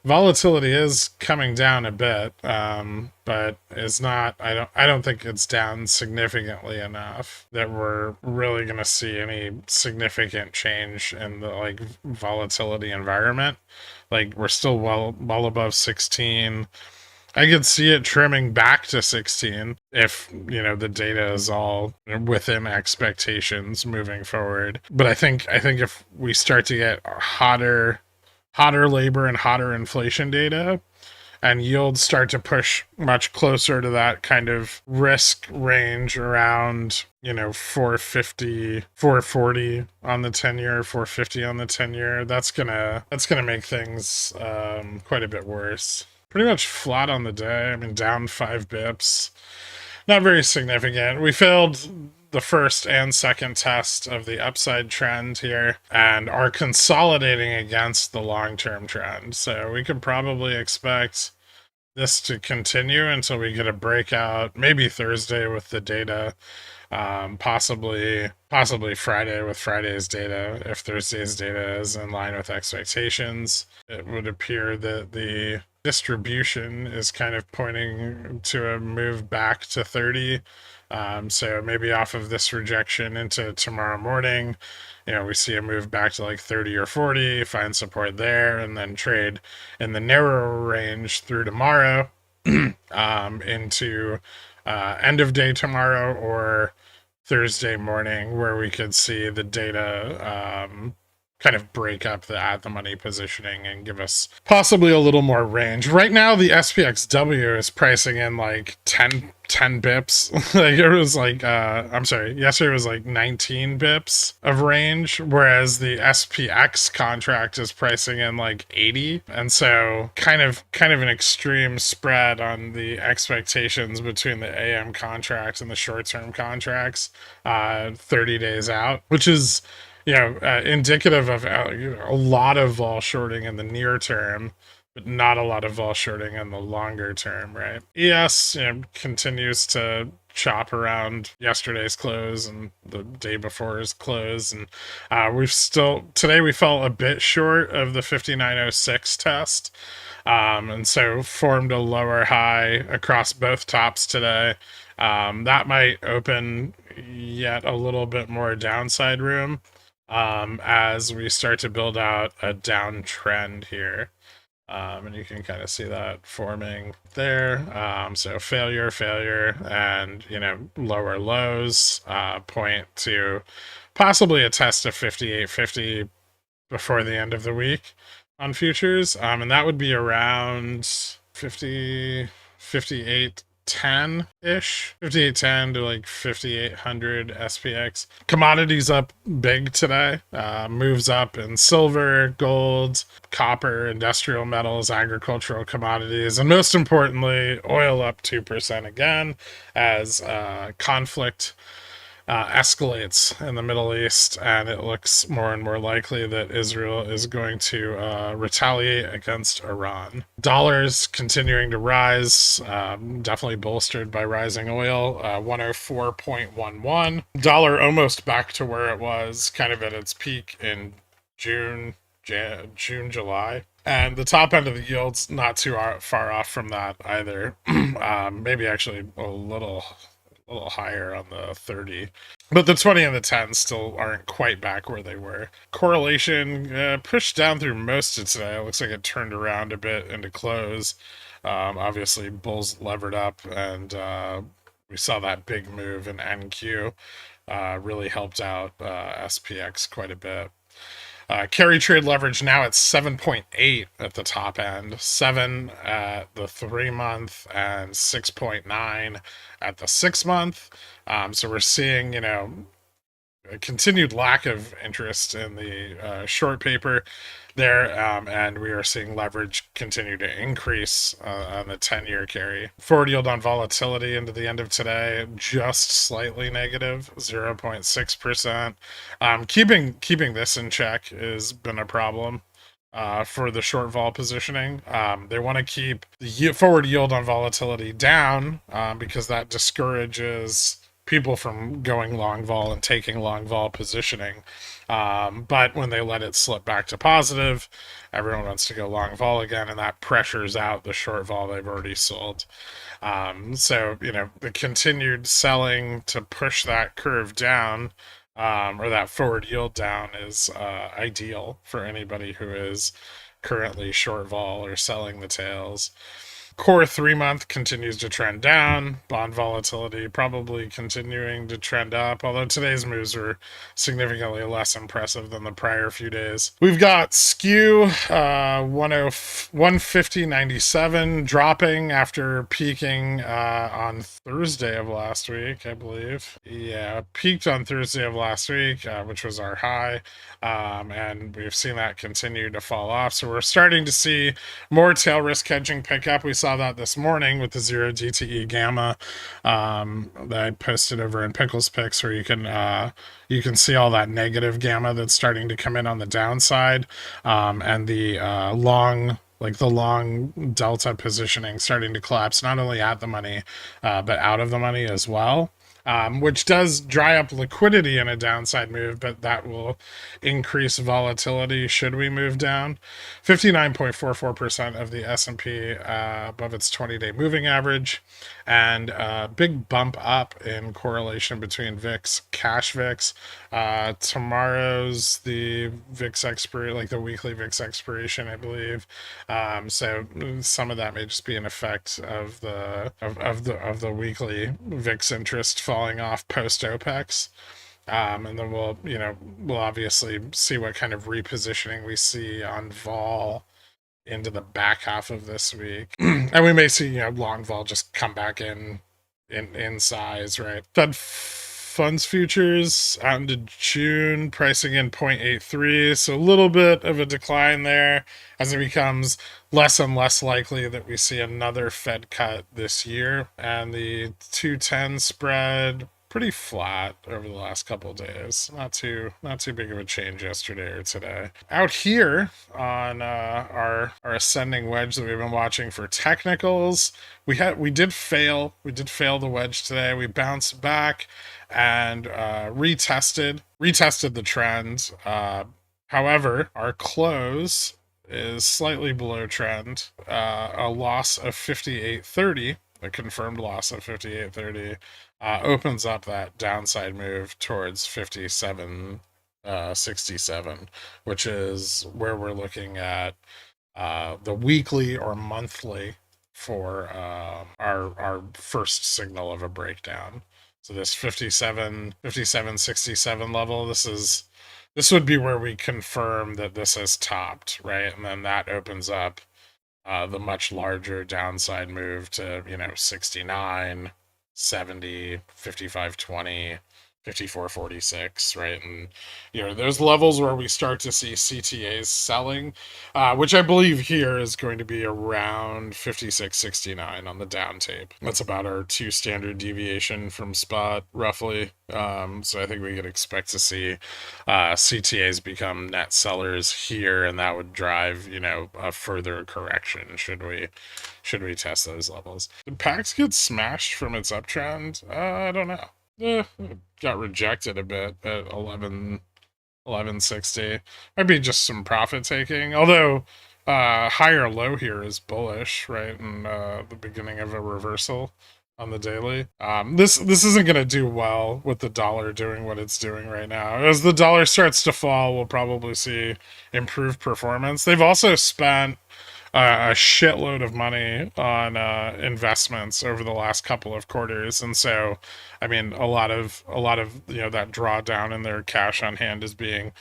Volatility is coming down a bit, but it's not. I don't think it's down significantly enough that we're really going to see any significant change in the like volatility environment. Like we're still well above 16. I could see it trimming back to 16 if, the data is all within expectations moving forward. But I think if we start to get hotter labor and hotter inflation data and yields start to push much closer to that kind of risk range around 450 440 on the 10 year, 450 on the 10 year, that's gonna make things quite a bit worse. Pretty much flat on the day. I mean, down 5 bips, not very significant. We failed the first and second test of the upside trend here and are consolidating against the long-term trend. So we could probably expect this to continue until we get a breakout, maybe Thursday with the data, possibly Friday with Friday's data. If Thursday's data is in line with expectations, it would appear that the distribution is kind of pointing to a move back to 30. So maybe off of this rejection into tomorrow morning, we see a move back to like 30 or 40, find support there, and then trade in the narrower range through tomorrow into end of day tomorrow or Thursday morning, where we could see the data kind of break up the at the money positioning and give us possibly a little more range. Right now, the SPXW is pricing in like 10 bips. Like it was like, I'm sorry, yesterday was like 19 bips of range, whereas the SPX contract is pricing in like 80. And so kind of an extreme spread on the expectations between the AM contract and the short-term contracts 30 days out, which is indicative of a lot of vol shorting in the near term, but not a lot of vol shorting in the longer term, right? ES continues to chop around yesterday's close and the day before's close, and today we fell a bit short of the 5906 test, and so formed a lower high across both tops today. That might open yet a little bit more downside room as we start to build out a downtrend here. And you can kind of see that forming there. So failure, and, lower lows point to possibly a test of 58.50 before the end of the week on futures. And that would be around 58 10 ish, 5810 to like 5800 SPX. Commodities up big today, moves up in silver, gold, copper, industrial metals, agricultural commodities, and most importantly, oil up 2% again as conflict escalates in the Middle East, and it looks more and more likely that Israel is going to retaliate against Iran. Dollars continuing to rise, definitely bolstered by rising oil, 104.11. Dollar almost back to where it was kind of at its peak in June, July. And the top end of the yield's not too far off from that either. Maybe actually a little higher on the 30, but the 20 and the 10 still aren't quite back where they were. Correlation pushed down through most of today. It looks like it turned around a bit into close. Obviously bulls levered up, and we saw that big move in NQ really helped out SPX quite a bit. Carry trade leverage now at 7.8 at the top end, 7 at the 3-month, and 6.9 at the 6-month. So we're seeing, a continued lack of interest in the short paper there, and we are seeing leverage continue to increase on the 10-year carry. Forward yield on volatility into the end of today, just slightly negative, 0.6%. Keeping this in check has been a problem for the short vol positioning. They want to keep the forward yield on volatility down because that discourages people from going long vol and taking long vol positioning. But when they let it slip back to positive, everyone wants to go long vol again, and that pressures out the short vol they've already sold. So, the continued selling to push that curve down, or that forward yield down, is ideal for anybody who is currently short vol or selling the tails. Core 3 month continues to trend down. Bond volatility probably continuing to trend up, although today's moves were significantly less impressive than the prior few days. We've got skew 150.97 dropping after peaking on Thursday of last week, I believe. Yeah, peaked on Thursday of last week, which was our high, and we've seen that continue to fall off. So we're starting to see more tail risk hedging pick up. We saw that this morning with the 0 DTE gamma that I posted over in Pickles Picks, where you can see all that negative gamma that's starting to come in on the downside, and the long delta positioning starting to collapse, not only at the money, but out of the money as well. Which does dry up liquidity in a downside move, but that will increase volatility should we move down. 59.44% of the S&P above its 20-day moving average, and a big bump up in correlation between VIX, cash VIX. Tomorrow's the VIX expiration, like the weekly VIX expiration, I believe. So some of that may just be an effect of the weekly VIX interest falling off post OPEX. And then we'll obviously see what kind of repositioning we see on vol into the back half of this week. And we may see, long vol just come back in size, right? Fed funds futures out into June, pricing in 0.83, so a little bit of a decline there as it becomes less and less likely that we see another Fed cut this year. And the 210 spread pretty flat over the last couple of days. Not too big of a change yesterday or today. Out here on our ascending wedge that we've been watching for technicals, we did fail the wedge today. We bounced back and retested the trend. However, our close is slightly below trend. A loss of 58.30, a confirmed loss of 58.30, opens up that downside move towards 57.67, which is where we're looking at the weekly or monthly for our first signal of a breakdown. So this 57.67 level, this would be where we confirm that this has topped, right? And then that opens up the much larger downside move to 69, 70, 55.20, 54.46, right? And those levels where we start to see CTAs selling, which I believe here is going to be around 56.69 on the down tape. That's about our 2 standard deviation from spot, roughly. So I think we could expect to see CTAs become net sellers here, and that would drive a further correction should we test those levels. Did PAX get smashed from its uptrend? I don't know. It got rejected a bit at 1160. Might be just some profit taking, although higher low here is bullish, right? And the beginning of a reversal on the daily. This isn't going to do well with the dollar doing what it's doing right now. As the dollar starts to fall, we'll probably see improved performance. They've also spent a shitload of money on investments over the last couple of quarters, and so I mean a lot of that drawdown in their cash on hand is being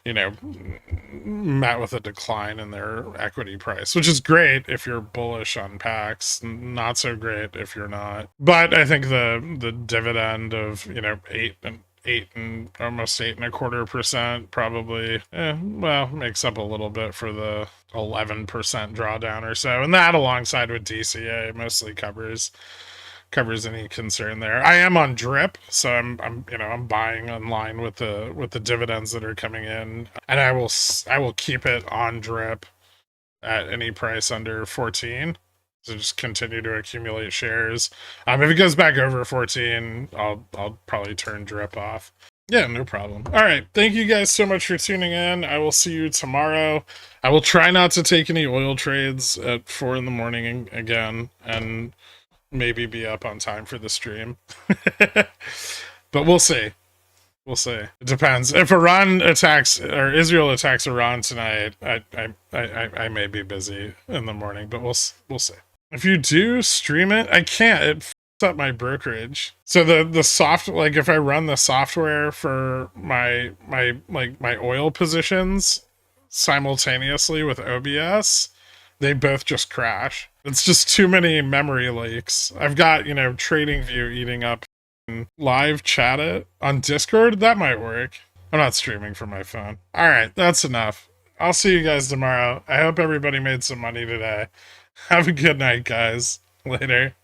met with a decline in their equity price, which is great if you're bullish on PAX, not so great if you're not. But I think the dividend of eight and almost 8.25% probably makes up a little bit for the 11% drawdown or so, and that alongside with DCA mostly covers any concern there. I am on drip, so I'm buying in line with the dividends that are coming in, and I will keep it on drip at any price under 14. So just continue to accumulate shares. If it goes back over 14, I'll probably turn drip off. Yeah, no problem. All right. Thank you guys so much for tuning in. I will see you tomorrow. I will try not to take any oil trades at 4 in the morning again, and maybe be up on time for the stream. But we'll see. We'll see. It depends. If Iran attacks or Israel attacks Iran tonight, I may be busy in the morning, but we'll see. If you do stream it, I can't. It f***s up my brokerage. So the soft, like if I run the software for my oil positions simultaneously with OBS, they both just crash. It's just too many memory leaks. I've got, TradingView eating up live chat it on Discord. That might work. I'm not streaming from my phone. All right, that's enough. I'll see you guys tomorrow. I hope everybody made some money today. Have a good night, guys. Later.